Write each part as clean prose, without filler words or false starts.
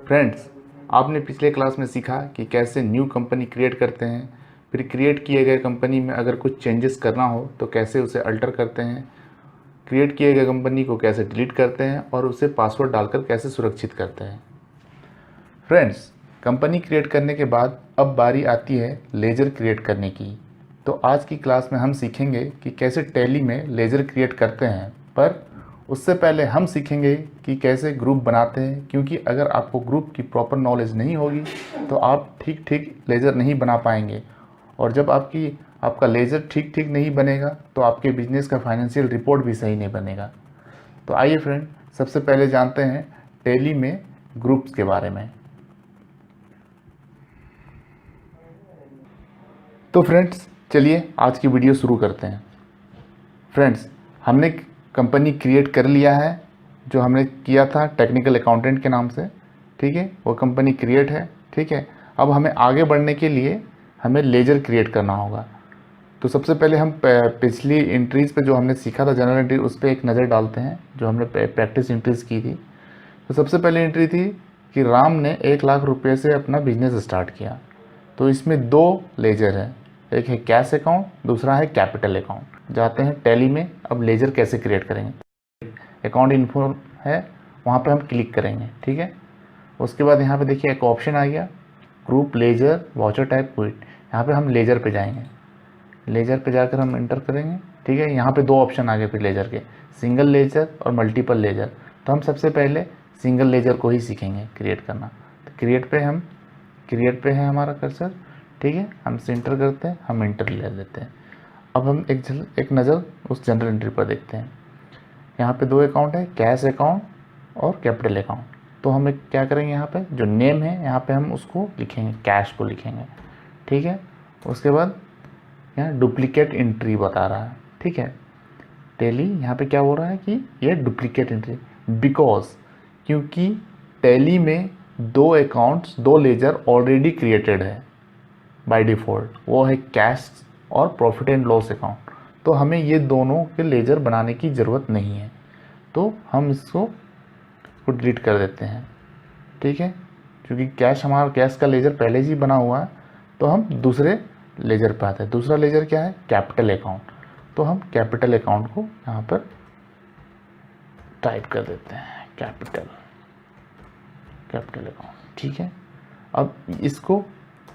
Friends, आपने पिछले class में सीखा कि कैसे न्यू कंपनी क्रिएट करते हैं, फिर क्रिएट किए गए कंपनी में अगर कुछ चेंजेस करना हो तो कैसे उसे अल्टर करते हैं, क्रिएट किए गए कंपनी को कैसे डिलीट करते हैं और उसे पासवर्ड डालकर कैसे सुरक्षित करते हैं। फ्रेंड्स, कंपनी क्रिएट करने के बाद अब बारी आती है लेजर क्रिएट करने की। तो आज की क्लास में हम सीखेंगे कि कैसे टैली में लेजर क्रिएट करते हैं, पर उससे पहले हम सीखेंगे कि कैसे ग्रुप बनाते हैं, क्योंकि अगर आपको ग्रुप की प्रॉपर नॉलेज नहीं होगी तो आप ठीक ठीक लेजर नहीं बना पाएंगे, और जब आपका लेजर ठीक ठीक नहीं बनेगा तो आपके बिजनेस का फाइनेंशियल रिपोर्ट भी सही नहीं बनेगा। तो आइए फ्रेंड, सबसे पहले जानते हैं टैली में ग्रुप्स के बारे में। तो फ्रेंड्स, चलिए आज की वीडियो शुरू करते हैं। फ्रेंड्स, हमने कंपनी क्रिएट कर लिया है, जो हमने किया था टेक्निकल अकाउंटेंट के नाम से, ठीक है। वो कंपनी क्रिएट है, ठीक है। अब हमें आगे बढ़ने के लिए हमें लेजर क्रिएट करना होगा। तो सबसे पहले हम पिछली एंट्रीज़ पे जो हमने सीखा था जनरल एंट्री, उस पर एक नज़र डालते हैं जो हमने प्रैक्टिस एंट्रीज़ की थी। तो सबसे पहले एंट्री थी कि राम ने 1,00,000 रुपये से अपना बिजनेस स्टार्ट किया। तो इसमें दो लेजर है, एक है कैश अकाउंट, दूसरा है कैपिटल अकाउंट। जाते हैं टैली में, अब लेजर कैसे क्रिएट करेंगे। अकाउंट इन्फो है, वहाँ पे हम क्लिक करेंगे, ठीक है। उसके बाद यहाँ पे देखिए एक ऑप्शन आ गया, group ledger voucher type quit. यहाँ पे हम लेजर पे जाएंगे, लेजर पे जाकर हम इंटर करेंगे, ठीक है। यहाँ पे दो ऑप्शन आ गए फिर लेजर के, सिंगल लेजर और मल्टीपल लेजर। तो हम सबसे पहले सिंगल लेजर को ही सीखेंगे क्रिएट करना। तो क्रिएट पे है हमारा कर्सर, ठीक है। हम इंटर करते हैं, हम इंटर ले लेते हैं। अब हम एक नज़र उस जनरल एंट्री पर देखते हैं। यहाँ पे दो अकाउंट है, कैश अकाउंट और कैपिटल अकाउंट। तो हम क्या करेंगे, यहाँ पे जो नेम है यहाँ पे हम उसको लिखेंगे, कैश को लिखेंगे, ठीक है। उसके बाद यहाँ डुप्लीकेट एंट्री बता रहा है, ठीक है। टैली यहाँ पे क्या हो रहा है कि ये डुप्लीकेट एंट्री, क्योंकि टैली में दो अकाउंट्स, दो लेजर ऑलरेडी क्रिएटेड है बाय डिफ़ॉल्ट, वो है कैश और प्रॉफिट एंड लॉस अकाउंट। तो हमें ये दोनों के लेजर बनाने की ज़रूरत नहीं है, तो हम इसको डिलीट कर देते हैं, ठीक है। क्योंकि हमारा कैश का लेजर पहले ही बना हुआ है, तो हम दूसरे लेजर पे आते हैं। दूसरा लेजर क्या है, कैपिटल अकाउंट। तो हम कैपिटल अकाउंट को यहाँ पर टाइप कर देते हैं, कैपिटल अकाउंट, ठीक है। अब इसको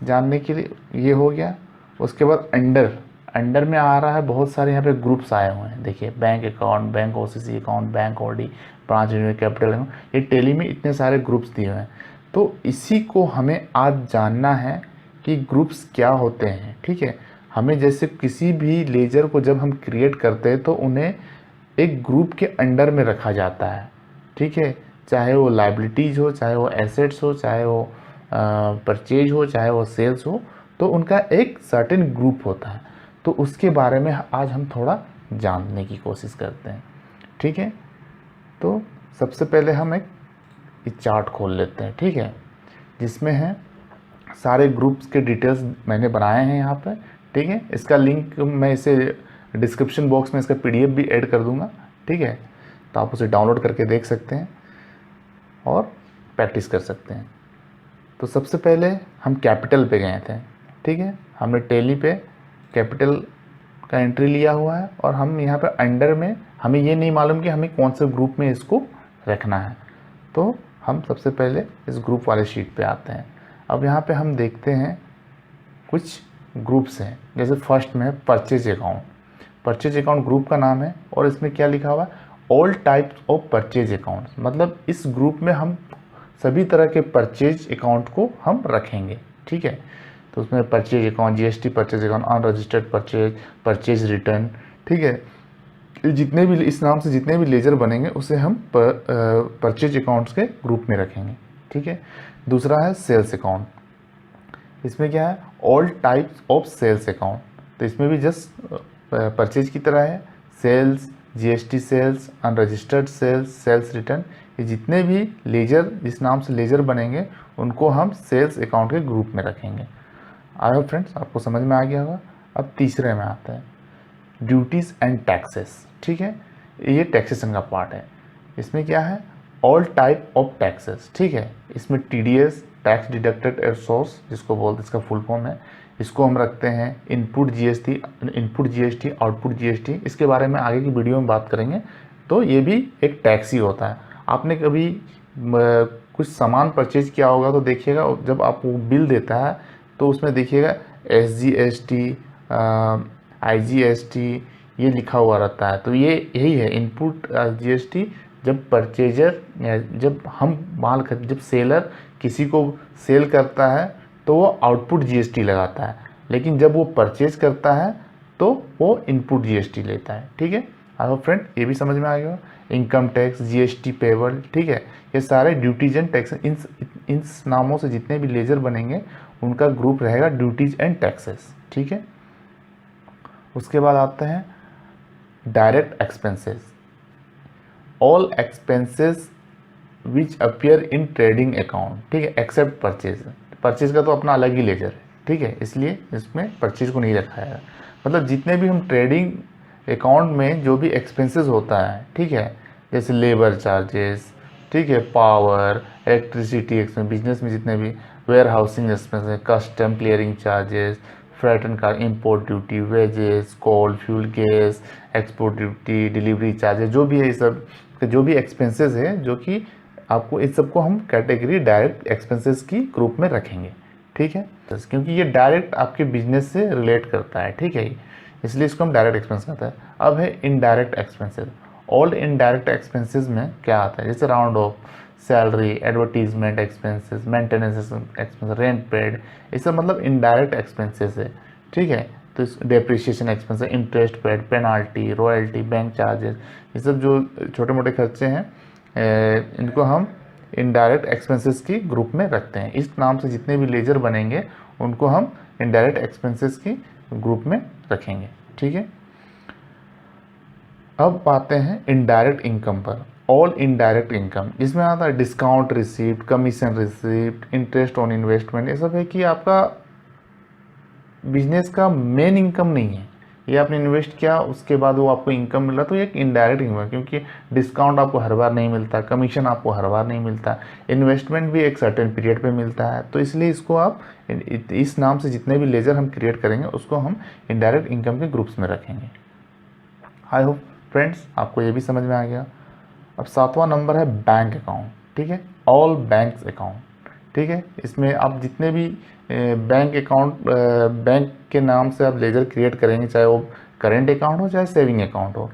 जानने के लिए ये हो गया। उसके बाद अंडर में आ रहा है बहुत सारे यहाँ पे ग्रुप्स आए हुए हैं, देखिए bank account, bank OCC account, bank OD, branch capital account. ये टैली में इतने सारे ग्रुप्स दिए हुए हैं। तो इसी को हमें आज जानना है कि ग्रुप्स क्या होते हैं, ठीक है। हमें जैसे किसी भी लेजर को जब हम क्रिएट करते हैं तो उन्हें एक ग्रुप के अंडर में रखा जाता है, ठीक है। चाहे वो लायबिलिटीज़ हो, चाहे वो एसेट्स हो, चाहे वो परचेज हो, चाहे वो सेल्स हो, तो उनका एक सर्टेन ग्रुप होता है। तो उसके बारे में आज हम थोड़ा जानने की कोशिश करते हैं, ठीक है। तो सबसे पहले हम एक चार्ट खोल लेते हैं, ठीक है, जिसमें है सारे ग्रुप्स के डिटेल्स मैंने बनाए हैं यहाँ पर, ठीक है। इसका लिंक मैं इसे डिस्क्रिप्शन बॉक्स में इसका PDF भी ऐड कर दूँगा, ठीक है। तो आप उसे डाउनलोड करके देख सकते हैं और प्रैक्टिस कर सकते हैं। तो सबसे पहले हम कैपिटल पे गए थे, ठीक है। हमने टैली पे कैपिटल का एंट्री लिया हुआ है, और हम यहाँ पर अंडर में हमें ये नहीं मालूम कि हमें कौन से ग्रुप में इसको रखना है। तो हम सबसे पहले इस ग्रुप वाले शीट पे आते हैं। अब यहाँ पे हम देखते हैं कुछ ग्रुप्स हैं, जैसे फर्स्ट में purchase account. Purchase account group का नाम है, और इसमें क्या लिखा हुआ है, all types of purchase account. मतलब इस ग्रुप में हम सभी तरह के परचेज अकाउंट को हम रखेंगे, ठीक है। तो उसमें purchase account, GST purchase account, unregistered purchase return, ठीक है। जितने भी इस नाम से जितने भी लेजर बनेंगे उसे हम परचेज अकाउंट्स के ग्रुप में रखेंगे, ठीक है। दूसरा है सेल्स अकाउंट। इसमें क्या है, all types of sales account. तो इसमें भी जस्ट परचेज की तरह है, sales, GST sales, unregistered sales, sales return, ये जितने भी लेजर, जिस नाम से लेजर बनेंगे उनको हम सेल्स अकाउंट के ग्रुप में रखेंगे। आई होप फ्रेंड्स आपको समझ में आ गया होगा। अब तीसरे में आता है ड्यूटीज़ एंड टैक्सेस। ठीक है, ये टैक्सेशन का पार्ट है। इसमें क्या है, ऑल टाइप ऑफ टैक्सेस। ठीक है, इसमें TDS, tax deducted at source, जिसको बोलते हैं, इसका फुल फॉर्म है, इसको हम रखते हैं इनपुट जीएसटी, आउटपुट जीएसटी। इसके बारे में आगे की वीडियो में बात करेंगे। तो ये भी एक टैक्स ही होता है। आपने कभी कुछ सामान परचेज किया होगा तो देखिएगा जब आपको बिल देता है तो उसमें देखिएगा SGST, IGST ये लिखा हुआ रहता है। तो ये यही है इनपुट जीएसटी। जब परचेजर, जब हम माल खरीद, जब सेलर किसी को सेल करता है तो वो आउटपुट जीएसटी लगाता है, लेकिन जब वो परचेज करता है तो वो इनपुट जीएसटी लेता है। ठीक है, आई होप फ्रेंड ये भी समझ में आ गया। इनकम टैक्स, जीएसटी पेबल, ठीक है, ये सारे ड्यूटीज एंड टैक्स। इन नामों से जितने भी लेजर बनेंगे उनका ग्रुप रहेगा ड्यूटीज एंड टैक्सेस। ठीक है, उसके बाद आते हैं direct expenses. All expenses which appear in trading account. ठीक है, एक्सेप्ट परचेज। परचेज का तो अपना अलग ही लेजर है। ठीक है, इसलिए इसमें परचेज को नहीं रखा है। मतलब जितने भी हम ट्रेडिंग अकाउंट में जो भी एक्सपेंसेस होता है, ठीक है, जैसे लेबर चार्जेस, ठीक है, पावर, इलेक्ट्रिसिटी एक्सपेंस, बिजनेस में जितने भी warehousing expenses, custom clearing charges, freight and car, import duty, wages, coal, fuel, gas, export duty, delivery charges, जो भी है, ये सब जो भी एक्सपेंसेस है, जो कि आपको इस सबको हम कैटेगरी डायरेक्ट एक्सपेंसेस की ग्रुप में रखेंगे। ठीक है, क्योंकि ये डायरेक्ट आपके बिजनेस से रिलेट करता है। ठीक है, इसलिए इसको हम डायरेक्ट एक्सपेंस कहते हैं। अब है indirect expenses. All indirect expenses में क्या आता है, जैसे round of, salary, advertisement expenses, maintenance expense, rent paid, ये सब मतलब इनडायरेक्ट एक्सपेंसेस है। ठीक है, तो depreciation expenses, interest paid, penalty, royalty, bank charges, ये सब जो छोटे मोटे खर्चे हैं इनको हम इनडायरेक्ट एक्सपेंसेस की ग्रुप में रखते हैं। इस नाम से जितने भी लेजर बनेंगे उनको हम इनडायरेक्ट एक्सपेंसेस की ग्रुप में रखेंगे। ठीक है, अब आते हैं इनडायरेक्ट इनकम पर। ऑल इनडायरेक्ट इनकम, इसमें आता है discount receipt, commission receipt, interest on investment. ये सब है कि आपका बिजनेस का मेन इनकम नहीं है, ये आपने इन्वेस्ट किया उसके बाद वो आपको इनकम मिल रहा, तो ये एक इनडायरेक्ट इनकम है, क्योंकि डिस्काउंट आपको हर बार नहीं मिलता, कमीशन आपको हर बार नहीं मिलता, इन्वेस्टमेंट भी एक सर्टेन पीरियड पे मिलता है। तो इसलिए इसको आप इस नाम से जितने भी लेजर हम क्रिएट करेंगे उसको हम इनडायरेक्ट इनकम के ग्रुप्स में रखेंगे। आई होप फ्रेंड्स आपको ये भी समझ में आ गया। अब 7वां नंबर है बैंक अकाउंट। ठीक है, ऑल बैंक्स अकाउंट। ठीक है, इसमें आप जितने भी बैंक अकाउंट, बैंक के नाम से आप लेजर क्रिएट करेंगे, चाहे वो करेंट अकाउंट हो चाहे सेविंग अकाउंट हो,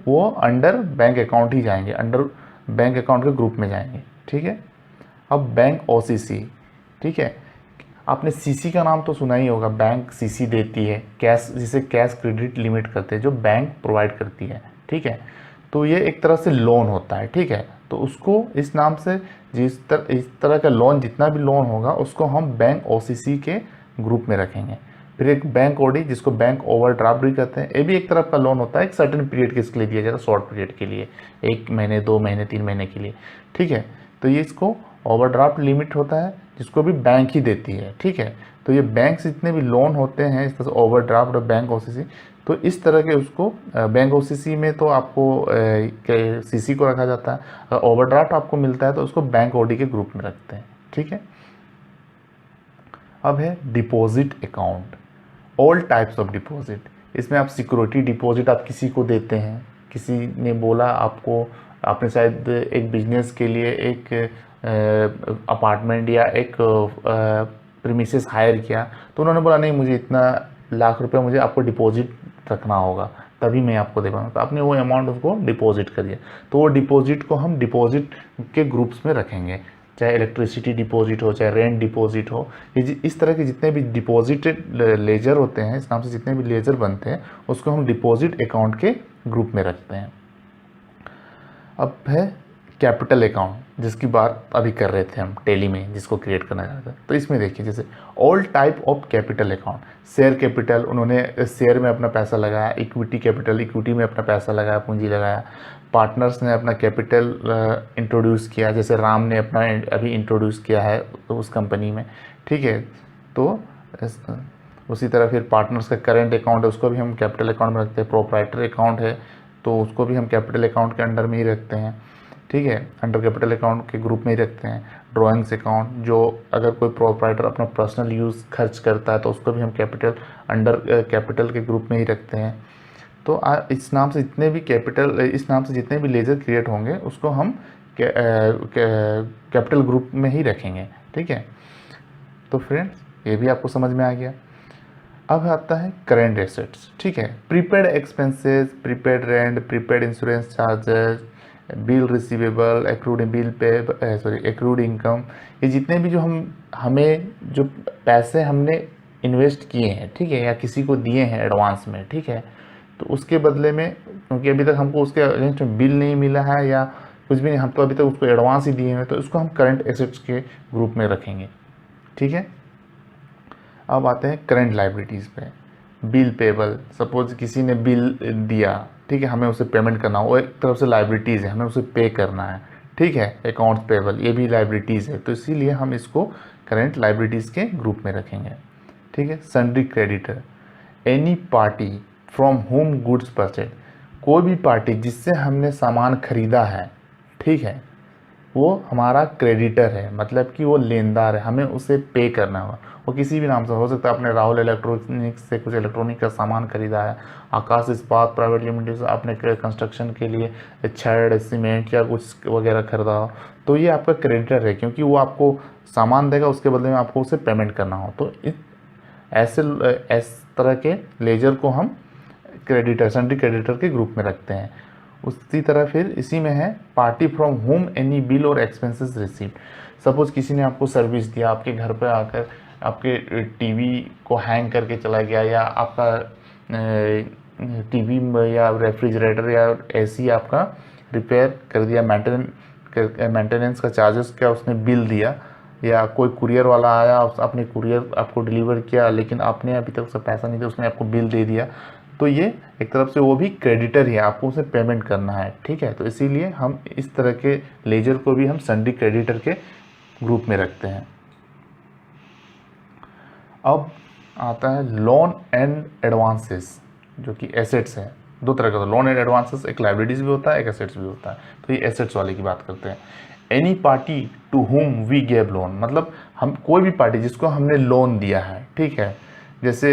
वो अंडर बैंक अकाउंट ही जाएंगे, अंडर बैंक अकाउंट के ग्रुप में जाएंगे। ठीक है, अब बैंक OCC। ठीक है, आपने CC का नाम तो सुना ही होगा, बैंक CC देती है, कैश, जिसे कैश क्रेडिट लिमिट करते हैं, जो बैंक प्रोवाइड करती है। ठीक है, तो ये एक तरह से लोन होता है। ठीक है, तो उसको इस नाम से इस तरह का लोन, जितना भी लोन होगा उसको हम बैंक OCC के ग्रुप में रखेंगे। फिर एक बैंक OD, जिसको बैंक ओवरड्राफ्ट भी कहते हैं, ये भी एक तरफ का लोन होता है, एक सर्टेन पीरियड के इसके लिए दिया जाता है, शॉर्ट पीरियड के लिए, 1 महीने, 2 महीने, 3 महीने के लिए। ठीक है, तो ये इसको ओवरड्राफ्ट लिमिट होता है, जिसको भी बैंक ही देती है। ठीक है, तो ये बैंक से जितने भी लोन होते हैं, इस तरह से ओवरड्राफ्ट और बैंक OCC, तो इस तरह के उसको बैंक OCC में तो आपको CC को रखा जाता है, अगर ओवरड्राफ्ट आपको मिलता है तो उसको बैंक OD के ग्रुप में रखते हैं। ठीक है, अब है deposit account. All types of deposit, इसमें आप सिक्योरिटी डिपॉजिट आप किसी को देते हैं, किसी ने बोला आपको, आपने शायद एक बिजनेस के लिए एक अपार्टमेंट या एक प्रीमिसेस हायर किया, तो उन्होंने बोला नहीं मुझे इतना लाख रुपए मुझे आपको डिपॉजिट रखना होगा तभी मैं आपको दे पाऊँगा, तो आपने वो अमाउंट उसको डिपॉजिट कर दिया, तो वो डिपॉजिट को हम डिपॉजिट के ग्रुप्स में रखेंगे, चाहे इलेक्ट्रिसिटी डिपॉजिट हो, चाहे रेंट डिपॉजिट हो। ये इस तरह के जितने भी डिपॉजिटेड लेजर होते हैं, इस नाम से जितने भी लेजर बनते हैं, उसको हम डिपॉजिट अकाउंट के ग्रुप में रखते हैं। अब है कैपिटल अकाउंट जिसकी बात अभी कर रहे थे हम टेली में, जिसको क्रिएट करना चाहते हैं। तो इसमें देखिए जैसे all type of capital account, share capital, उन्होंने शेयर में अपना पैसा लगाया, इक्विटी कैपिटल, इक्विटी में अपना पैसा लगाया, पूंजी लगाया, पार्टनर्स ने अपना कैपिटल इंट्रोड्यूस किया, जैसे राम ने अपना अभी इंट्रोड्यूस किया है उस कंपनी में, ठीक है। तो उसी तरह फिर पार्टनर्स का करेंट अकाउंट है, उसको भी हम कैपिटल अकाउंट में रखते हैं। प्रोप्राइटर अकाउंट है तो उसको भी हम कैपिटल अकाउंट के अंडर में ही रखते हैं, ठीक है, अंडर कैपिटल अकाउंट के ग्रुप में ही रखते हैं। ड्राइंग्स अकाउंट, जो अगर कोई प्रोप्राइटर अपना पर्सनल यूज़ खर्च करता है तो उसको भी हम कैपिटल के ग्रुप में ही रखते हैं। तो इस नाम से जितने भी इस नाम से जितने भी लेजर क्रिएट होंगे उसको हम कैपिटल ग्रुप में ही रखेंगे, ठीक है। तो फ्रेंड्स ये भी आपको समझ में आ गया। अब आता है करेंट एसेट्स, ठीक है। Prepaid expenses, prepaid rent, prepaid insurance charges, bill receivable, accrued income, ये जितने भी जो हमें जो पैसे हमने इन्वेस्ट किए हैं, ठीक है, या किसी को दिए हैं एडवांस में, ठीक है, तो उसके बदले में, क्योंकि अभी तक हमको उसके अगेंस्ट में बिल नहीं मिला है या कुछ भी नहीं, हम तो अभी तक उसको एडवांस ही दिए हैं, तो उसको हम करंट एसेट्स के ग्रुप में रखेंगे, ठीक है। अब आते हैं करंट लायबिलिटीज़ पे। बिल पेबल, सपोज किसी ने बिल दिया, ठीक है, हमें उसे पेमेंट करना हो, वो एक तरफ से लायबिलिटीज़ है, हमें उसे पे करना है, ठीक है। अकाउंट्स पेबल ये भी लायबिलिटीज़ है, तो इसीलिए हम इसको करंट लायबिलिटीज़ के ग्रुप में रखेंगे, ठीक है। Sundry creditor, any party from home goods purchase, कोई भी पार्टी जिससे हमने सामान खरीदा है, ठीक है, वो हमारा क्रेडिटर है, मतलब कि वो लेनदार है, हमें उसे पे करना होगा। वो किसी भी नाम से हो सकता है, आपने राहुल इलेक्ट्रॉनिक्स से कुछ इलेक्ट्रॉनिक का सामान खरीदा है, आकाश इस्पात प्राइवेट लिमिटेड से आपने कंस्ट्रक्शन के लिए छड़, सीमेंट या कुछ वगैरह खरीदा हो, तो ये आपका क्रेडिटर है, क्योंकि वो आपको सामान देगा, उसके बदले में आपको उसे पेमेंट करना हो। तो इस तरह के लेजर को हम क्रेडिटर, सन्ड्री क्रेडिटर के ग्रुप में रखते हैं। उसी तरह फिर इसी में है party from home any bill और एक्सपेंसेस रिसीव्ड। सपोज किसी ने आपको सर्विस दिया, आपके घर पर आकर आपके टीवी को हैंग करके चला गया, या आपका टीवी या रेफ्रिजरेटर या एसी आपका रिपेयर कर दिया, मेंटेनेंस का चार्जेस क्या उसने बिल दिया, या कोई कुरियर वाला आया, आपने कुरियर आपको डिलीवर किया, लेकिन आपने अभी तक उसका पैसा नहीं दिया, उसने आपको बिल दे दिया, तो ये एक तरफ से वो भी क्रेडिटर ही है, आपको उसे पेमेंट करना है, ठीक है। तो इसीलिए हम इस तरह के लेजर को भी हम सन्ड्री क्रेडिटर के ग्रुप में रखते हैं। अब आता है लोन एंड एडवांसेस, जो कि एसेट्स है। दो तरह का लोन एंड एडवांसेस, एक लायबिलिटीज भी होता है, एक एसेट्स भी होता है। तो ये एसेट्स वाले की बात करते हैं। Any party to whom we gave loan, मतलब हम कोई भी पार्टी जिसको हमने लोन दिया है, ठीक है, जैसे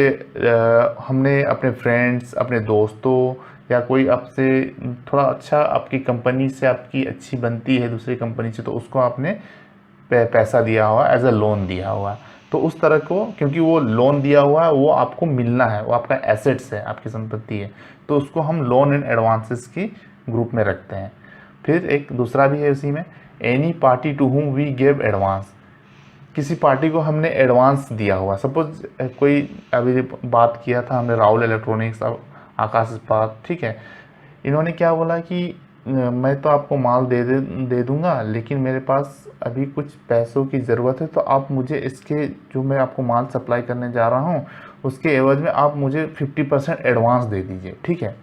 हमने अपने फ्रेंड्स, अपने दोस्तों, या कोई आपसे थोड़ा अच्छा, आपकी कंपनी से आपकी अच्छी बनती है दूसरी कंपनी से, तो उसको आपने पैसा दिया हुआ, एज अ लोन दिया हुआ, तो उस तरह को, क्योंकि वो लोन दिया हुआ है, वो आपको मिलना है, वो आपका एसेट्स है, आपकी संपत्ति है, तो उसको हम लोन एंड एडवांसेस की ग्रुप में रखते हैं। फिर एक दूसरा भी है उसी में, any party to whom we gave advance, किसी पार्टी को हमने एडवांस दिया हुआ। सपोज कोई अभी बात किया था हमने राहुल इलेक्ट्रॉनिक्स, आकाश इस्पात, ठीक है, इन्होंने क्या बोला कि मैं तो आपको माल दे दूंगा, लेकिन मेरे पास अभी कुछ पैसों की ज़रूरत है, तो आप मुझे इसके, जो मैं आपको माल सप्लाई करने जा रहा हूँ, उसके एवज में आप मुझे 50% एडवांस दे दीजिए, ठीक है।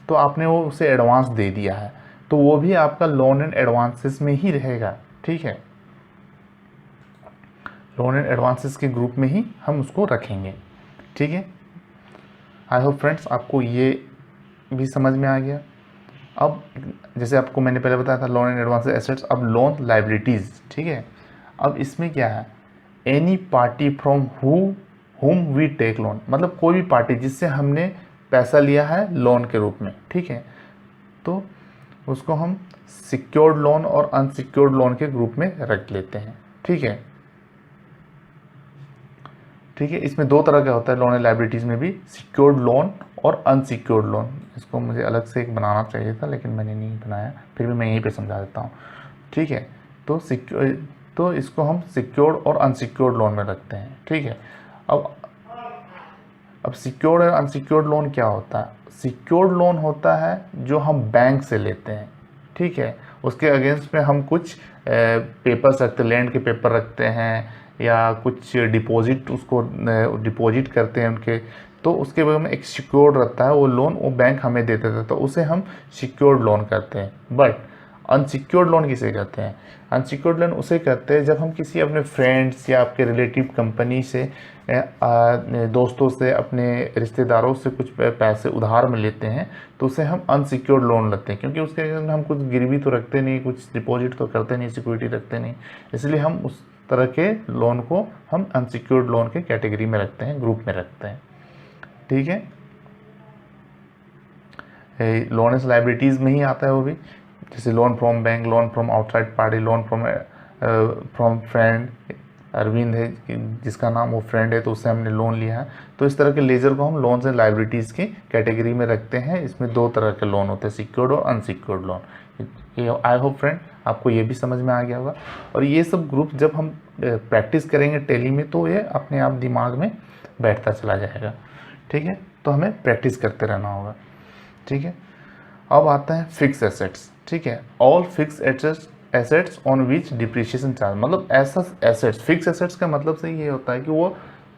तो आपने वो उसे एडवांस दे दिया है, तो वो भी आपका लोन एंड एडवांसेस में ही रहेगा, ठीक है। लोन एंड एडवांसेस के ग्रुप में ही हम उसको रखेंगे, ठीक है। आई होप फ्रेंड्स आपको ये भी समझ में आ गया। अब जैसे आपको मैंने पहले बताया था लोन एंड एडवांसेस एसेट्स, अब लोन लायबिलिटीज़, ठीक है। अब इसमें क्या है, any party from whom we take loan, मतलब कोई भी पार्टी जिससे हमने पैसा लिया है लोन के रूप में, ठीक है, तो उसको हम सिक्योर्ड लोन और अनसिक्योर्ड लोन के ग्रुप में रख लेते हैं, ठीक है, ठीक है। इसमें दो तरह का होता है लोन एंड लायबिलिटीज़ में भी, सिक्योर्ड लोन और अनसिक्योर्ड लोन। इसको मुझे अलग से एक बनाना चाहिए था, लेकिन मैंने नहीं बनाया, फिर भी मैं यहीं पे समझा देता हूँ, ठीक है। तो इसको हम सिक्योर्ड और अनसिक्योर्ड लोन में रखते हैं, ठीक है। अब सिक्योर्ड और अनसिक्योर्ड लोन क्या होता है? सिक्योर्ड लोन होता है जो हम बैंक से लेते हैं, ठीक है, उसके अगेंस्ट में हम कुछ पेपर्स रखते हैं, लैंड के पेपर रखते हैं या कुछ डिपॉजिट, उसको डिपॉजिट करते हैं उनके, तो उसके बाद में एक सिक्योर्ड रहता है वो लोन, वो बैंक हमें देते थे, तो उसे हम सिक्योर्ड लोन कहते हैं। बट अनसिक्योर्ड लोन किसे कहते हैं? अनसिक्योर्ड लोन उसे कहते हैं जब हम किसी अपने फ्रेंड्स या आपके रिलेटिव कंपनी से, दोस्तों से, अपने रिश्तेदारों से कुछ पैसे उधार में लेते हैं, तो उसे हम अनसिक्योर्ड लोन लेते हैं, क्योंकि उसके अंदर हम कुछ गिरवी तो रखते नहीं, कुछ डिपॉजिट तो करते नहीं, सिक्योरिटी रखते नहीं, इसलिए हम उस तरह के लोन को हम अनसिक्योर्ड लोन के कैटेगरी में रखते हैं, ग्रुप में रखते हैं। ठीक है, लोन एंड लायबिलिटीज़ में ही आता है वो भी, जैसे loan from bank, loan from outside party, loan from friend. Arvind है जिसका नाम, वो फ्रेंड है तो उससे हमने लोन लिया है। तो इस तरह के लेजर को हम लोन्स एंड लायबिलिटीज़ की कैटेगरी में रखते हैं। इसमें दो तरह के लोन होते हैं, सिक्योर्ड और अनसिक्योर्ड लोन। ये आई होप फ्रेंड आपको ये भी समझ में आ गया होगा। और ये सब ग्रुप जब हम प्रैक्टिस करेंगे टैली में तो ये अपने आप दिमाग में बैठता चला जाएगा। ठीक है, तो हमें प्रैक्टिस करते रहना होगा। ठीक है, अब आता है फिक्स एसेट्स। ठीक है, all fix assets on which depreciation charge, मतलब ऐसा एसेट्स, फिक्स एसेट्स का मतलब से ये होता है कि वो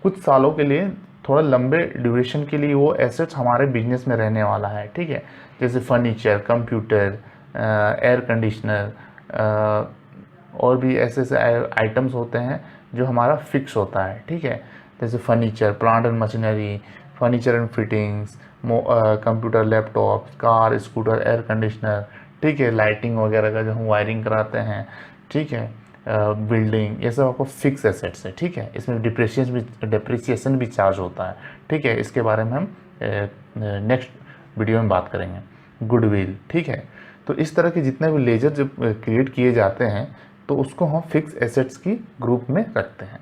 कुछ सालों के लिए, थोड़ा लंबे ड्यूरेशन के लिए वो एसेट्स हमारे बिजनेस में रहने वाला है। ठीक है, जैसे फर्नीचर, कंप्यूटर, एयर कंडीशनर और भी ऐसे ऐसे आइटम्स होते हैं जो हमारा फिक्स होता है। ठीक है, जैसे furniture, plant and machinery, furniture and fittings, computer, laptop, car, scooter, air conditioner. ठीक है, लाइटिंग वगैरह का जो हम वायरिंग कराते हैं। ठीक है, बिल्डिंग, ये सब आपको फिक्स एसेट्स है। ठीक है, इसमें डिप्रिसिएशन भी चार्ज होता है। ठीक है, इसके बारे में हम नेक्स्ट वीडियो में बात करेंगे। गुडविल। ठीक है, तो इस तरह के जितने भी लेजर जब क्रिएट किए जाते हैं तो उसको हम फिक्स एसेट्स की ग्रुप में रखते हैं।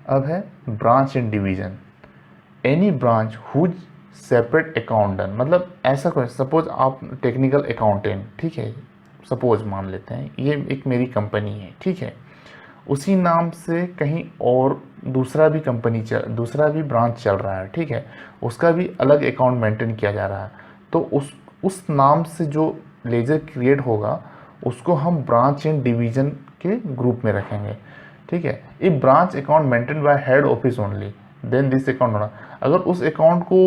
अब है branch and division. Any branch whose separate accountant, मतलब ऐसा कोई, सपोज आप टेक्निकल अकाउंटेंट, ठीक है, सपोज मान लेते हैं ये एक मेरी कंपनी है। ठीक है, उसी नाम से कहीं और दूसरा भी ब्रांच चल रहा है। ठीक है, उसका भी अलग अकाउंट मेंटेन किया जा रहा है, तो उस नाम से जो लेजर क्रिएट होगा उसको हम ब्रांच एंड डिवीजन के ग्रुप में रखेंगे। ठीक है, if branch account maintain by head office only then this account होना, अगर उस अकाउंट को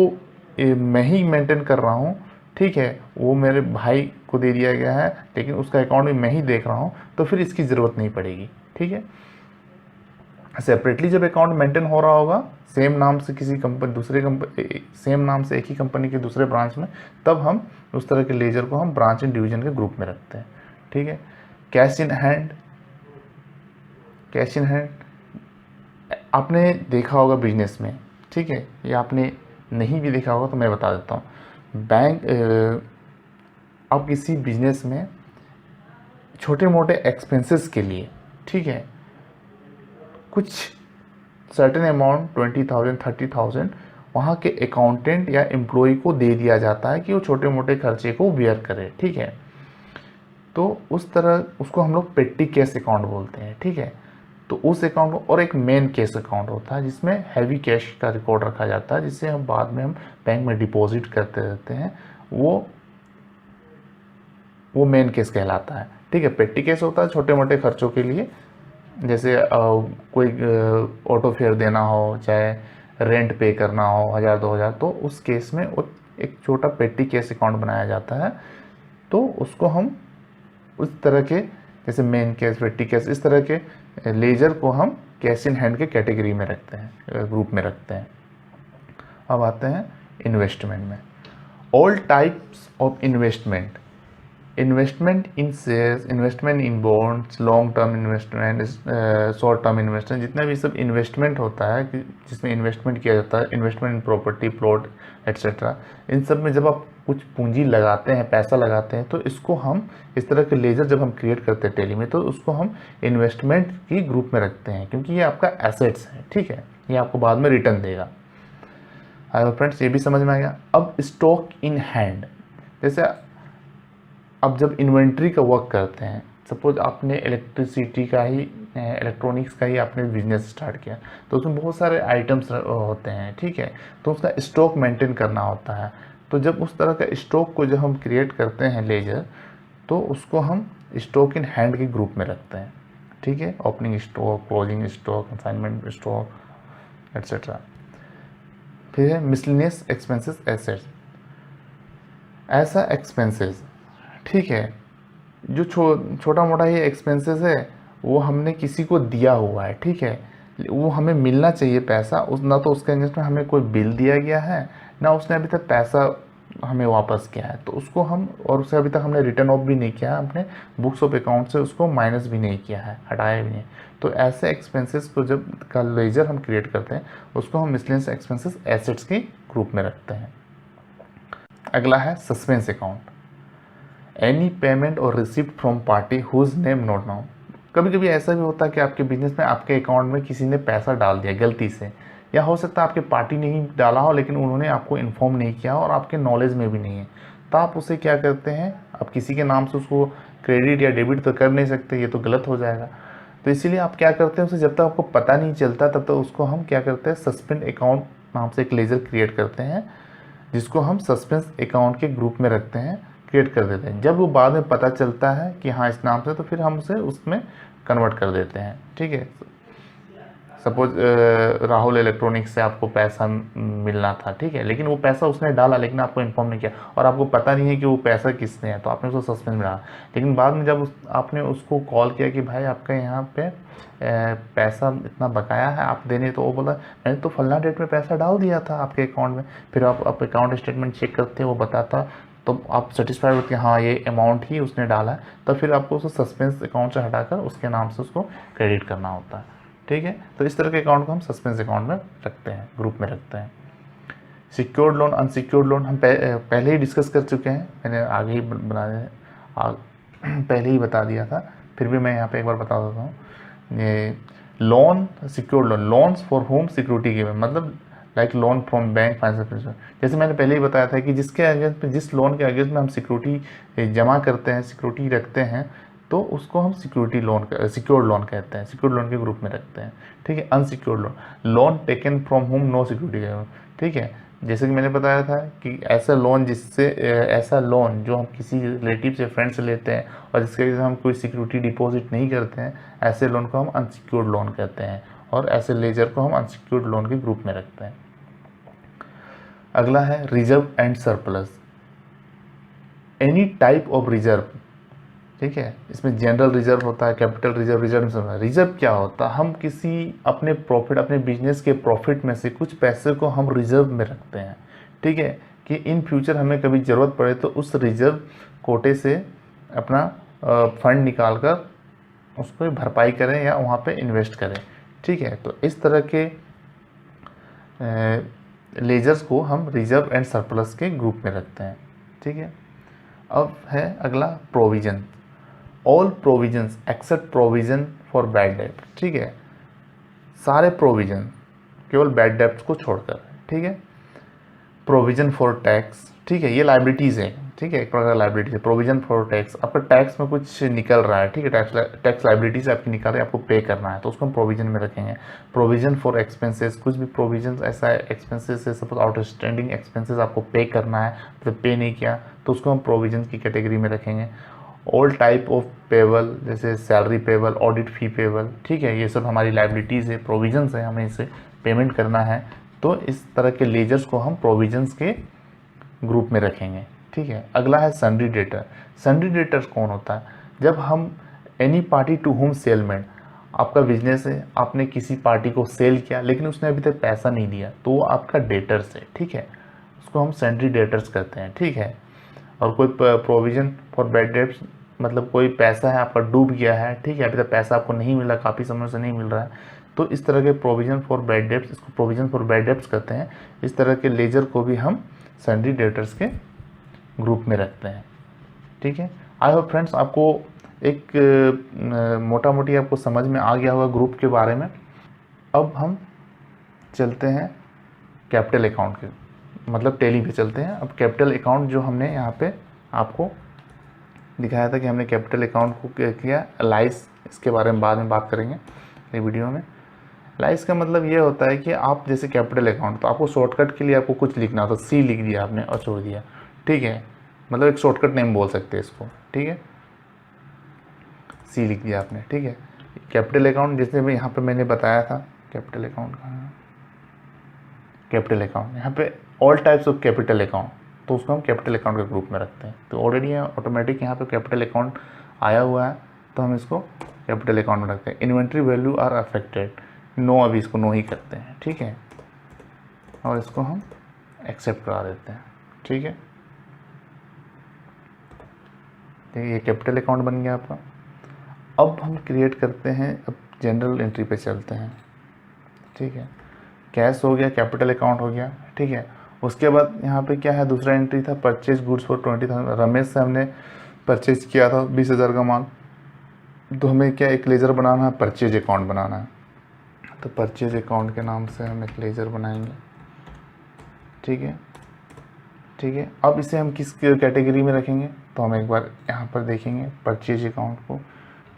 मैं ही मेंटेन कर रहा हूँ, ठीक है, वो मेरे भाई को दे दिया गया है लेकिन उसका अकाउंट भी मैं ही देख रहा हूँ, तो फिर इसकी ज़रूरत नहीं पड़ेगी। ठीक है, सेपरेटली जब अकाउंट मेंटेन हो रहा होगा सेम नाम से किसी सेम नाम से एक ही कंपनी के दूसरे ब्रांच में, तब हम उस तरह के लेजर को हम ब्रांच एंड डिवीजन के ग्रुप में रखते हैं। ठीक है, कैश इन हैंड आपने देखा होगा बिजनेस में। ठीक है, या आपने नहीं भी देखा होगा तो मैं बता देता हूँ। आप किसी बिजनेस में छोटे मोटे एक्सपेंसेस के लिए, ठीक है, कुछ सर्टेन अमाउंट 20,000 30,000 वहाँ के अकाउंटेंट या एम्प्लॉय को दे दिया जाता है कि वो छोटे मोटे खर्चे को बियर करे। ठीक है, तो उस तरह उसको हम लोग पेटी कैश अकाउंट बोलते हैं। ठीक है, तो उस अकाउंट और एक मेन कैश अकाउंट होता है जिसमें हैवी कैश का रिकॉर्ड रखा जाता है, जिससे हम बाद में हम बैंक में डिपॉजिट करते रहते हैं, वो मेन कैश कहलाता है। ठीक है, पेटी कैश होता है छोटे मोटे खर्चों के लिए, जैसे कोई ऑटो फेयर देना हो, चाहे रेंट पे करना हो 1,000 2,000, तो उस केस में एक छोटा पेटी कैश अकाउंट बनाया जाता है। तो उसको हम उस तरह के, जैसे मेन कैश, पेटी कैश, इस तरह के लेजर को हम कैश इन हैंड के कैटेगरी में रखते हैं, ग्रुप में रखते हैं। अब आते हैं इन्वेस्टमेंट में। All types of investment in shares, investment in bonds, long term investment, short term investment, जितना भी सब इन्वेस्टमेंट होता है जिसमें इन्वेस्टमेंट किया जाता है, investment in property, plot etcetera, इन सब में जब आप कुछ पूंजी लगाते हैं, पैसा लगाते हैं, तो इसको हम इस तरह के लेजर जब हम क्रिएट करते हैं टैली में, तो उसको हम इन्वेस्टमेंट की ग्रुप में रखते हैं, क्योंकि ये आपका एसेट्स है। ठीक है, ये आपको बाद में रिटर्न देगा। फ्रेंड्स, ये भी समझ में आ गया। अब स्टॉक इन हैंड, जैसे अब जब इन्वेंट्री का वर्क करते हैं, सपोज आपने इलेक्ट्रॉनिक्स का ही आपने बिजनेस स्टार्ट किया, तो उसमें बहुत सारे आइटम्स होते हैं। ठीक है, तो उसका स्टॉक मेंटेन करना होता है। तो जब उस तरह का स्टॉक को जब हम क्रिएट करते हैं लेजर, तो उसको हम स्टॉक इन हैंड के ग्रुप में रखते हैं, ठीक है। Opening stock, closing stock, consignment stock etcetera. फिर है मिसलेनियस एक्सपेंसेस एसेट्स। ऐसा एक्सपेंसेस, ठीक है, जो छोटा मोटा ये एक्सपेंसेस है वो हमने किसी को दिया हुआ है, ठीक है, वो हमें मिलना चाहिए पैसा, उस ना तो उसके अगेंस्ट में हमें कोई बिल दिया गया है, ना उसने अभी तक पैसा हमें वापस किया है, तो उसको हम, और उसे अभी तक हमने रिटर्न ऑफ भी नहीं किया है, अपने बुक्स ऑफ अकाउंट से उसको माइनस भी नहीं किया है, हटाया भी नहीं। तो ऐसे एक्सपेंसेस को जब का लेजर हम क्रिएट करते हैं उसको हम मिसलेनियस एक्सपेंसेस एसेट्स के ग्रुप में रखते हैं। अगला है सस्पेंस अकाउंट। एनी पेमेंट और receipt from party whose name not known. कभी कभी ऐसा भी होता है कि आपके बिजनेस में आपके अकाउंट में किसी ने पैसा डाल दिया गलती से, या हो सकता है आपके पार्टी ने ही डाला हो लेकिन उन्होंने आपको इन्फॉर्म नहीं किया और आपके नॉलेज में भी नहीं है, तो आप उसे क्या करते हैं, आप किसी के नाम से उसको क्रेडिट या डेबिट तो कर नहीं सकते, ये तो गलत हो जाएगा। तो इसीलिए आप क्या करते हैं, उसे जब तक आपको पता नहीं चलता तब तक उसको हम क्या करते हैं, सस्पेंड अकाउंट नाम से एक लेजर क्रिएट करते हैं, जिसको हम सस्पेंस अकाउंट के ग्रुप में रखते हैं, क्रिएट कर देते हैं। जब वो बाद में पता चलता है कि हाँ इस नाम से, तो फिर हम उसे उसमें कन्वर्ट कर देते हैं, ठीक है। सपोज राहुल इलेक्ट्रॉनिक्स से आपको पैसा मिलना था, ठीक है, लेकिन वो पैसा उसने डाला लेकिन आपको इन्फॉर्म नहीं किया और आपको पता नहीं है कि वो पैसा किसने है, तो आपने उसको सस्पेंस में डाला। लेकिन बाद में जब आपने उसको कॉल किया कि भाई आपका यहाँ पे पैसा इतना बकाया है आप देने, तो वो बोला मैंने तो फलना डेट में पैसा डाल दिया था आपके अकाउंट में। फिर आप अकाउंट स्टेटमेंट चेक करते हैं, वो बताता, तो आप सेटिस्फाइड होते हैं हाँ ये अमाउंट ही उसने डाला है, तो फिर आपको उसको सस्पेंस अकाउंट से हटाकर उसके नाम से उसको क्रेडिट करना होता है, ठीक है। तो इस तरह के अकाउंट को हम सस्पेंस अकाउंट में रखते हैं, ग्रुप में रखते हैं। सिक्योर्ड लोन, अनसिक्योर्ड लोन हम पहले ही डिस्कस कर चुके हैं, मैंने आगे ही पहले ही बता दिया था, फिर भी मैं यहाँ पे एक बार बता देता हूँ। ये loan, secured loan, loans for home security given, मतलब like loan from bank, financial, जैसे मैंने पहले ही बताया था कि जिसके अगेंस्ट में, जिस लोन के अगेंस्ट में हम सिक्योरिटी जमा करते हैं, सिक्योरिटी रखते हैं, तो उसको हम सिक्योरिटी लोन, सिक्योर्ड लोन कहते हैं, सिक्योर्ड लोन के ग्रुप में रखते हैं, ठीक है। Unsecured loan, loan taken from whom no security, ठीक है। जैसे कि मैंने बताया था कि ऐसा लोन ऐसा लोन जो हम किसी रिलेटिव से, फ्रेंड से लेते हैं और जिसके वजह से हम कोई सिक्योरिटी डिपॉजिट नहीं करते हैं, ऐसे लोन को हम अनसिक्योर्ड लोन कहते हैं, और ऐसे लेजर को हम अनसिक्योर्ड लोन के ग्रुप में रखते हैं। अगला है reserve and surplus. Any type of reserve, ठीक है, इसमें जनरल रिजर्व होता है, कैपिटल रिजर्व, रिजर्व। रिजर्व क्या होता है, हम किसी अपने प्रॉफिट, अपने बिजनेस के प्रॉफिट में से कुछ पैसे को हम रिजर्व में रखते हैं, ठीक है, कि इन फ्यूचर हमें कभी ज़रूरत पड़े तो उस रिजर्व कोटे से अपना फंड निकाल कर उसको भरपाई करें या वहाँ पे इन्वेस्ट करें, ठीक है। तो इस तरह के लेजर्स को हम रिजर्व एंड सरप्लस के ग्रुप में रखते हैं, ठीक है। अब है अगला provision. All provisions except provision for bad debt, ठीक है, सारे प्रोविजन केवल बैड डेट्स को छोड़कर, ठीक है। प्रोविजन फॉर टैक्स, ठीक है, ये लाइबिलिटीज़ है, ठीक है, एक प्रकार का लाइबिलिटीज है। प्रोविजन फॉर टैक्स, आपका टैक्स में कुछ निकल रहा है, ठीक है, टैक्स लाइबिलिटीज आपकी निकल रही है, आपको पे करना है, तो उसको हम प्रोविजन में रखेंगे। प्रोविजन फॉर एक्सपेंसेस, कुछ भी प्रोविजन ऐसा एक्सपेंसेस है, सपोज आउटस्टैंडिंग एक्सपेंसेस आपको पे करना है, मतलब पे नहीं किया, तो उसको हम प्रोविजन की कैटेगरी में रखेंगे। ऑल टाइप ऑफ पेबल, जैसे salary payable, audit fee payable, ठीक है, ये सब हमारी लाइबिलिटीज़ है, प्रोविजंस है, हमें इसे पेमेंट करना है, तो इस तरह के लेजर्स को हम प्रोविजंस के ग्रुप में रखेंगे, ठीक है। अगला है सन्ड्री डेटर। सन्ड्री डेटर्स कौन होता है, जब हम एनी पार्टी टू होम सेलमेंट, आपका बिजनेस है, आपने किसी पार्टी को सेल किया लेकिन उसने अभी तक पैसा नहीं दिया, तो वो आपका डेटर्स है, ठीक है, उसको हम सन्ड्री डेटर्स कहते हैं, ठीक है। और कोई प्रोविजन फॉर बैड डेट्स, मतलब कोई पैसा है आपका डूब गया है, ठीक है, अभी तक पैसा आपको नहीं मिला, काफ़ी समय से नहीं मिल रहा है, तो इस तरह के प्रोविजन फॉर बैड डेट्स, इसको प्रोविजन फॉर बैड डेट्स कहते हैं। इस तरह के लेजर को भी हम सन्ड्री डेटर्स के ग्रुप में रखते हैं, ठीक है। आई होप फ्रेंड्स आपको एक मोटा मोटी आपको समझ में आ गया होगा ग्रुप के बारे में। अब हम चलते हैं कैपिटल अकाउंट के, मतलब टैली पे चलते हैं। अब कैपिटल अकाउंट जो हमने यहाँ पे आपको दिखाया था कि हमने कैपिटल अकाउंट को किया, लाइस, इसके बारे में बाद में बात करेंगे ये वीडियो में। लाइस का मतलब ये होता है कि आप जैसे कैपिटल अकाउंट, तो आपको शॉर्टकट के लिए आपको कुछ लिखना होता है, सी लिख दिया आपने और छोड़ दिया, ठीक है, मतलब एक शॉर्टकट नेम बोल सकते हैं इसको, ठीक है। सी लिख दिया आपने, ठीक है। कैपिटल अकाउंट जैसे मैं यहाँ पे मैंने बताया था, कैपिटल अकाउंट कहाँ है, कैपिटल अकाउंट यहाँ पे all types of capital account, तो उसको हम कैपिटल अकाउंट के ग्रुप में रखते हैं। तो ऑलरेडी ऑटोमेटिक यहाँ पे कैपिटल अकाउंट आया हुआ है, तो हम इसको कैपिटल अकाउंट में रखते हैं। Inventory value are affected, no, अभी इसको नो ही करते हैं, ठीक है, और इसको हम एक्सेप्ट करा देते हैं, ठीक है। ये कैपिटल अकाउंट बन गया आपका। अब हम क्रिएट करते हैं, अब जनरल एंट्री पे चलते हैं, ठीक है। कैश हो गया, कैपिटल अकाउंट हो गया, ठीक है। उसके बाद यहाँ पे क्या है, दूसरा एंट्री था परचेज गुड्स फॉर 20,000। रमेश से हमने परचेज किया था 20,000 का माल, तो हमें क्या एक लेजर बनाना है, परचेज अकाउंट बनाना है। तो परचेज अकाउंट के नाम से हम एक लेजर बनाएंगे, ठीक है, ठीक है। अब इसे हम किस कैटेगरी में रखेंगे, तो हम एक बार यहाँ पर देखेंगे परचेज अकाउंट को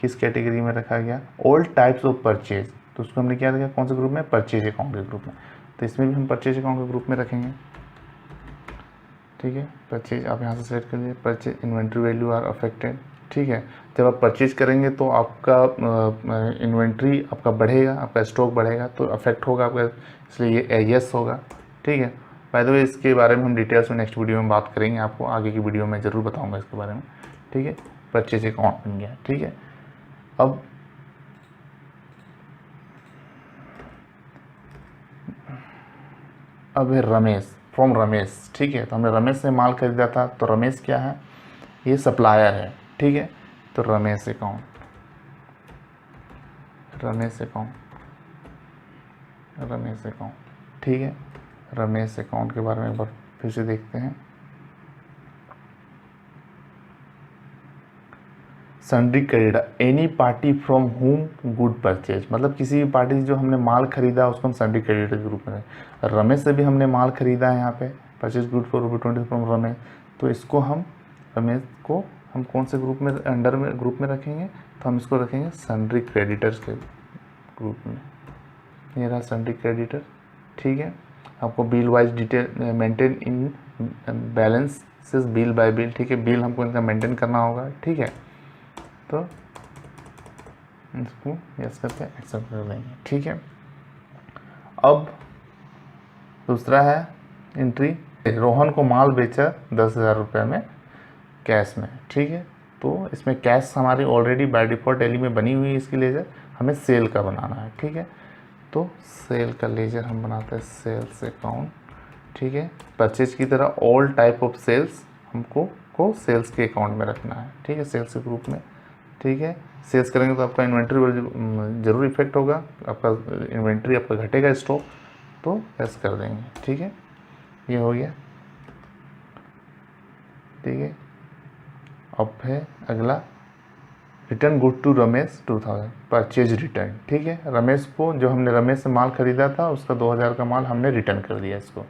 किस कैटेगरी में रखा गया, ऑल टाइप्स ऑफ परचेज। तो उसको हमने क्या रखा, कौन से ग्रुप में, परचेज अकाउंट के ग्रुप में। तो इसमें भी हम परचेज अकाउंट के ग्रुप में रखेंगे, ठीक है। परचेज आप यहाँ से सेलेक्ट कर लीजिए, purchase inventory value are affected, ठीक है। जब आप परचेज करेंगे तो आपका इन्वेंट्री आपका बढ़ेगा, आपका स्टॉक बढ़ेगा, तो अफेक्ट होगा आपका, इसलिए ये यस होगा, ठीक है। बाय द वे इसके बारे में हम डिटेल्स में नेक्स्ट वीडियो में बात करेंगे, आपको आगे की वीडियो में ज़रूर बताऊंगा इसके बारे में, ठीक है। परचेज अकाउंट बन गया, ठीक है। अब है रमेश, फ्रॉम रमेश, ठीक है। तो हमने रमेश से माल खरीदा था, तो रमेश क्या है, ये सप्लायर है, ठीक है। तो Ramesh account, Ramesh account, Ramesh account, ठीक है। रमेश अकाउंट के बारे में एक बार फिर से देखते हैं। Sundry creditor, any party from home good purchase, मतलब किसी भी पार्टी जो हमने माल खरीदा उसको हम सन्ड्री क्रेडिटर के रूप में रखें। रमेश से भी हमने माल खरीदा है यहाँ पे, purchase good for ₹20 from Ramesh, तो इसको हम रमेश को हम कौन से ग्रुप में, अंडर में ग्रुप में रखेंगे, तो हम इसको रखेंगे सन्ड्री क्रेडिटर्स के ग्रुप में। ये रहा सन्ड्री क्रेडिटर, ठीक है। आपको bill wise detail maintain in balance सिर्फ बिल बाय बिल, ठीक है। बिल हमको इनका मेंटेन करना होगा, ठीक है। तो इसको यस करके एक्सेप्ट कर देंगे, ठीक है। अब दूसरा है एंट्री, रोहन को माल बेचा 10,000 रुपये में कैश में, ठीक है। तो इसमें कैश हमारी ऑलरेडी बाय डिफ़ॉल्ट टैली में बनी हुई है, इसकी लेजर हमें सेल का बनाना है, ठीक है। तो सेल का लेजर हम बनाते हैं सेल्स अकाउंट, ठीक है। परचेज की तरह ऑल टाइप ऑफ सेल्स हमको सेल्स के अकाउंट में रखना है, ठीक है, सेल्स के ग्रुप में, ठीक है। सेल्स करेंगे तो आपका इन्वेंट्री जरूर इफेक्ट होगा, आपका इन्वेंट्री आपका घटेगा स्टॉक, तो यस कर देंगे, ठीक है। ये हो गया, ठीक है। अब है अगला, return good to Ramesh 2000, purchase return, ठीक है। रमेश को, जो हमने रमेश से माल खरीदा था उसका 2000 का माल हमने रिटर्न कर दिया इसको।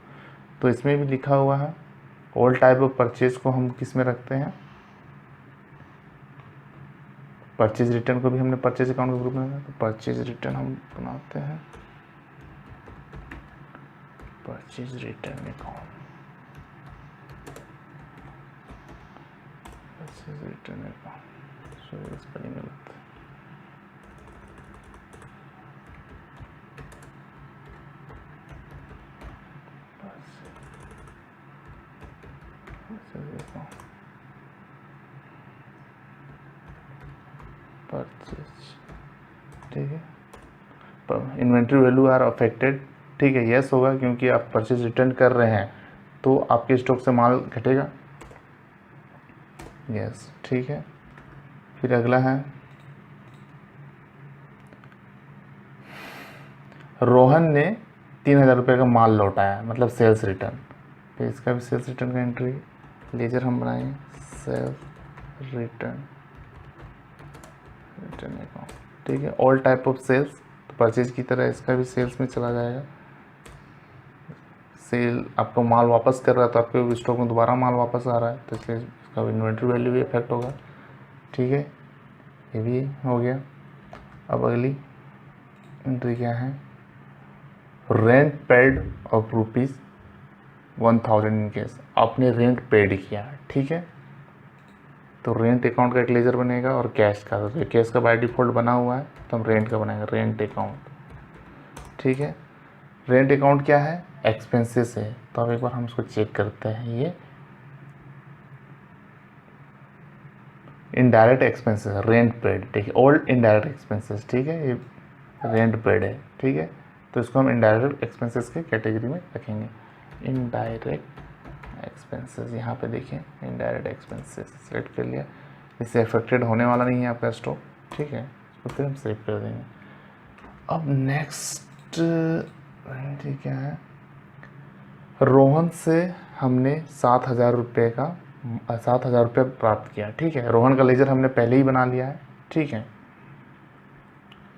तो इसमें भी लिखा हुआ है ऑल टाइप ऑफ परचेज को हम किस में रखते हैं, परचेज रिटर्न को भी हमने परचेज अकाउंट के ग्रुप में रखा। तो परचेज रिटर्न हम बनाते हैं, purchase return account, purchase return account, sorry spelling गलत, परचेज, ठीक है। इन्वेंट्री वैल्यू आर अफेक्टेड, ठीक है, यस होगा क्योंकि आप परचेज रिटर्न कर रहे हैं तो आपके स्टॉक से माल घटेगा, यस, ठीक है। फिर अगला है रोहन ने 3,000 रुपये का माल लौटाया, मतलब सेल्स रिटर्न, तो इसका भी सेल्स रिटर्न का एंट्री लेजर हम बनाएंगे, सेल्स रिटर्न, रिटर्न अकाउंट, ठीक है। ऑल टाइप ऑफ सेल्स, तो परचेज की तरह इसका भी सेल्स में चला जाएगा। सेल आपको माल वापस कर रहा है तो आपके स्टॉक में दोबारा माल वापस आ रहा है, तो इसलिए इसका इन्वेंट्री वैल्यू भी इफेक्ट होगा, ठीक है। ये भी हो गया। अब अगली एंट्री क्या है, rent paid of ₹1000 in case, आपने रेंट पेड किया, ठीक है। तो रेंट अकाउंट का एक लेजर बनेगा और कैश का, तो कैश का बाय डिफ़ॉल्ट बना हुआ है तो हम रेंट का बनाएंगे, रेंट अकाउंट। ठीक है, रेंट अकाउंट क्या है, एक्सपेंसेस है, तो अब एक बार हम इसको चेक करते हैं। ये इनडायरेक्ट एक्सपेंसेस, रेंट पेड, ठीक है, ओल्ड इनडायरेक्ट एक्सपेंसेस, ठीक है, ये रेंट पेड है। ठीक है, तो इसको हम इनडायरेक्ट एक्सपेंसेस के कैटेगरी में रखेंगे। इनडायरेक्ट एक्सपेंसेस, यहाँ पे देखिए इनडायरेक्ट एक्सपेंसेस सेलेक्ट कर लिया, इससे अफेक्टेड होने वाला नहीं है आपका स्टॉक। ठीक है, इसको फिर हम सेव कर देंगे। अब नेक्स्ट क्या है, रोहन से हमने 7,000 रुपये का 7,000 रुपये प्राप्त किया। ठीक है, रोहन का लेजर हमने पहले ही बना लिया है। ठीक है,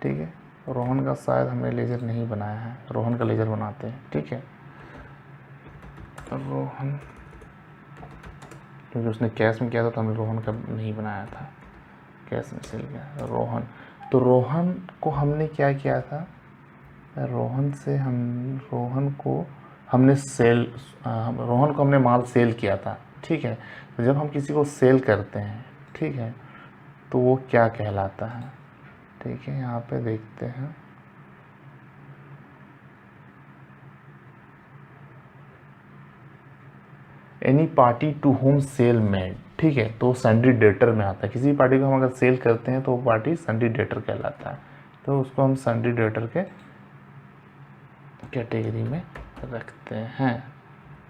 ठीक है, रोहन का शायद हमने लेजर नहीं बनाया है, रोहन का लेजर बनाते हैं। ठीक है, रोहन, क्योंकि उसने कैश में किया था तो हमने रोहन का नहीं बनाया था, कैश में चल गया रोहन। तो रोहन को हमने क्या किया था, रोहन को हमने माल सेल किया था। ठीक है, तो जब हम किसी को सेल करते हैं, ठीक है, तो वो क्या कहलाता है। ठीक है, यहाँ पे देखते हैं, any party to whom sale made. ठीक है, तो सन्डी डेटर में आता है। किसी पार्टी को हम अगर सेल करते हैं तो वो पार्टी सन्डी डेटर कहलाता है, तो उसको हम सन्डी डेटर के कैटेगरी में रखते हैं।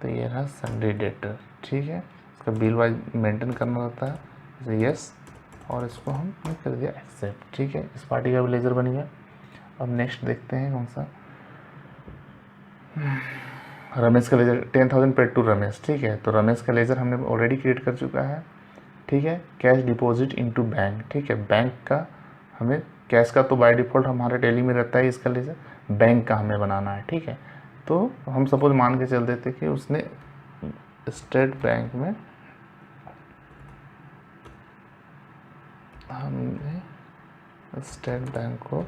तो ये रहा सन्डी डेटर। ठीक है, इसका बिल वाइज मेंटेन करना रहता है, जैसे यस, और इसको हम कर दिया एक्सेप्ट। ठीक है, इस पार्टी का भी लेजर बन गया। अब नेक्स्ट देखते हैं कौन सा, रमेश का लेजर 10,000 पेड टू रमेश। ठीक है, तो रमेश का लेजर हमने ऑलरेडी क्रिएट कर चुका है। ठीक है, कैश डिपॉजिट इनटू बैंक। ठीक है, बैंक का हमें, कैश का तो बाय डिफ़ॉल्ट हमारे डेली में रहता है, इसका लेजर बैंक का हमें बनाना है। ठीक है, तो हम सपोज मान के चल देते कि उसने स्टेट बैंक में हमने स्टेट बैंक को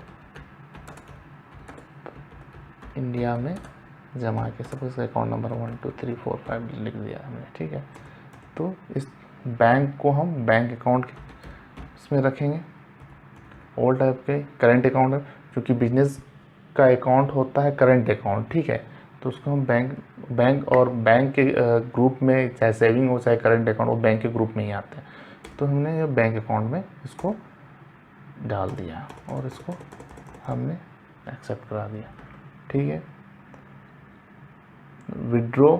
इंडिया में जमा के सपोज अकाउंट नंबर 1 2 3 4 5 लिख दिया हमने। ठीक है, तो इस बैंक को हम बैंक अकाउंट इसमें रखेंगे, ओल्ड टाइप के करंट अकाउंट है, क्योंकि बिजनेस का अकाउंट होता है करंट अकाउंट। ठीक है, तो उसको हम बैंक और बैंक के ग्रुप में, चाहे सेविंग हो चाहे करंट अकाउंट, वो बैंक के ग्रुप में ही आते हैं। तो हमने ये बैंक अकाउंट में इसको डाल दिया और इसको हमने एक्सेप्ट करा दिया। ठीक है, withdraw,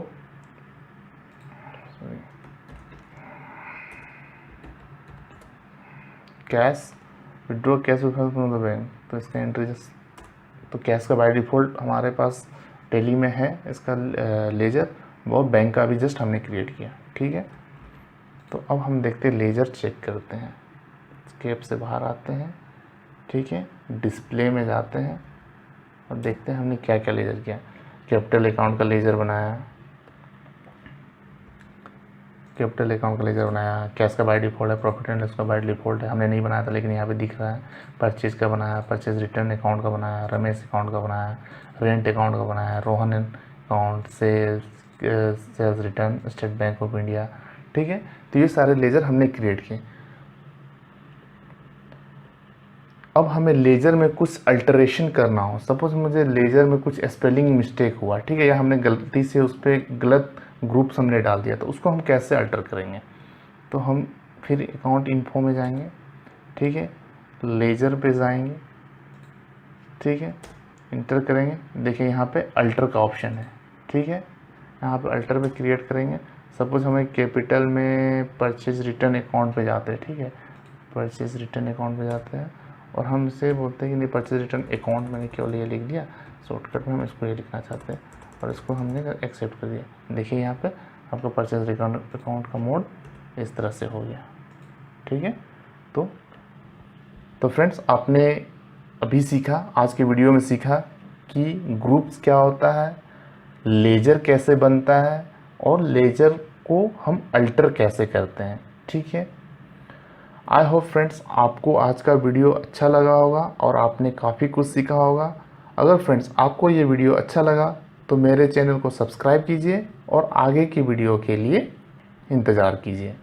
cash, withdraw cash from the bank, तो इसका एंट्री तो कैश का बाय डिफ़ॉल्ट हमारे पास टेली में है, इसका लेजर, वो बैंक का भी जस्ट हमने क्रिएट किया। ठीक है, तो अब हम देखते हैं, लेजर चेक करते हैं, स्केप से बाहर आते हैं। ठीक है, डिस्प्ले में जाते हैं और देखते हैं हमने क्या क्या लेजर किया। कैपिटल अकाउंट का लेजर बनाया, कैपिटल अकाउंट का लेजर बनाया, कैश का बाय डिफ़ॉल्ट है, प्रॉफिट एंड लॉस का बाय डिफ़ॉल्ट है, हमने नहीं बनाया था लेकिन यहाँ पे दिख रहा है। परचेज का बनाया, परचेज रिटर्न अकाउंट का बनाया, रमेश अकाउंट का बनाया, रेंट अकाउंट का बनाया, Rohan account, sales return, State Bank of India. ठीक है, तो ये सारे लेजर हमने क्रिएट किए। अब हमें लेजर में कुछ अल्टरेशन करना हो, सपोज मुझे लेजर में कुछ स्पेलिंग मिस्टेक हुआ। ठीक है, या हमने गलती से उस पर गलत ग्रुप्स हमने डाल दिया, तो उसको हम कैसे अल्टर करेंगे। तो हम फिर अकाउंट इन्फो में जाएंगे। ठीक है, लेजर पे जाएंगे। ठीक है, इंटर करेंगे, देखिए यहाँ पे अल्टर का ऑप्शन है। ठीक है, यहाँ पे अल्टर पे क्रिएट करेंगे। सपोज हमें कैपिटल में परचेज रिटर्न अकाउंट पे जाते हैं। ठीक है, परचेज रिटर्न अकाउंट पे जाते हैं और हम इसे बोलते हैं कि नहीं, परचेज रिटर्न अकाउंट मैंने केवल ये लिख दिया, शॉर्टकट में हम इसको ये लिखना चाहते हैं और इसको हमने एक्सेप्ट कर दिया। देखिए यहाँ पे आपका परचेज रिटर्न अकाउंट का मोड इस तरह से हो गया। ठीक है, तो फ्रेंड्स, आपने अभी सीखा, आज के वीडियो में सीखा कि ग्रुप्स क्या होता है, लेजर कैसे बनता है और लेजर को हम अल्टर कैसे करते हैं। ठीक है, आई होप फ्रेंड्स आपको आज का वीडियो अच्छा लगा होगा और आपने काफ़ी कुछ सीखा होगा। अगर फ्रेंड्स आपको ये वीडियो अच्छा लगा तो मेरे चैनल को सब्सक्राइब कीजिए और आगे की वीडियो के लिए इंतज़ार कीजिए।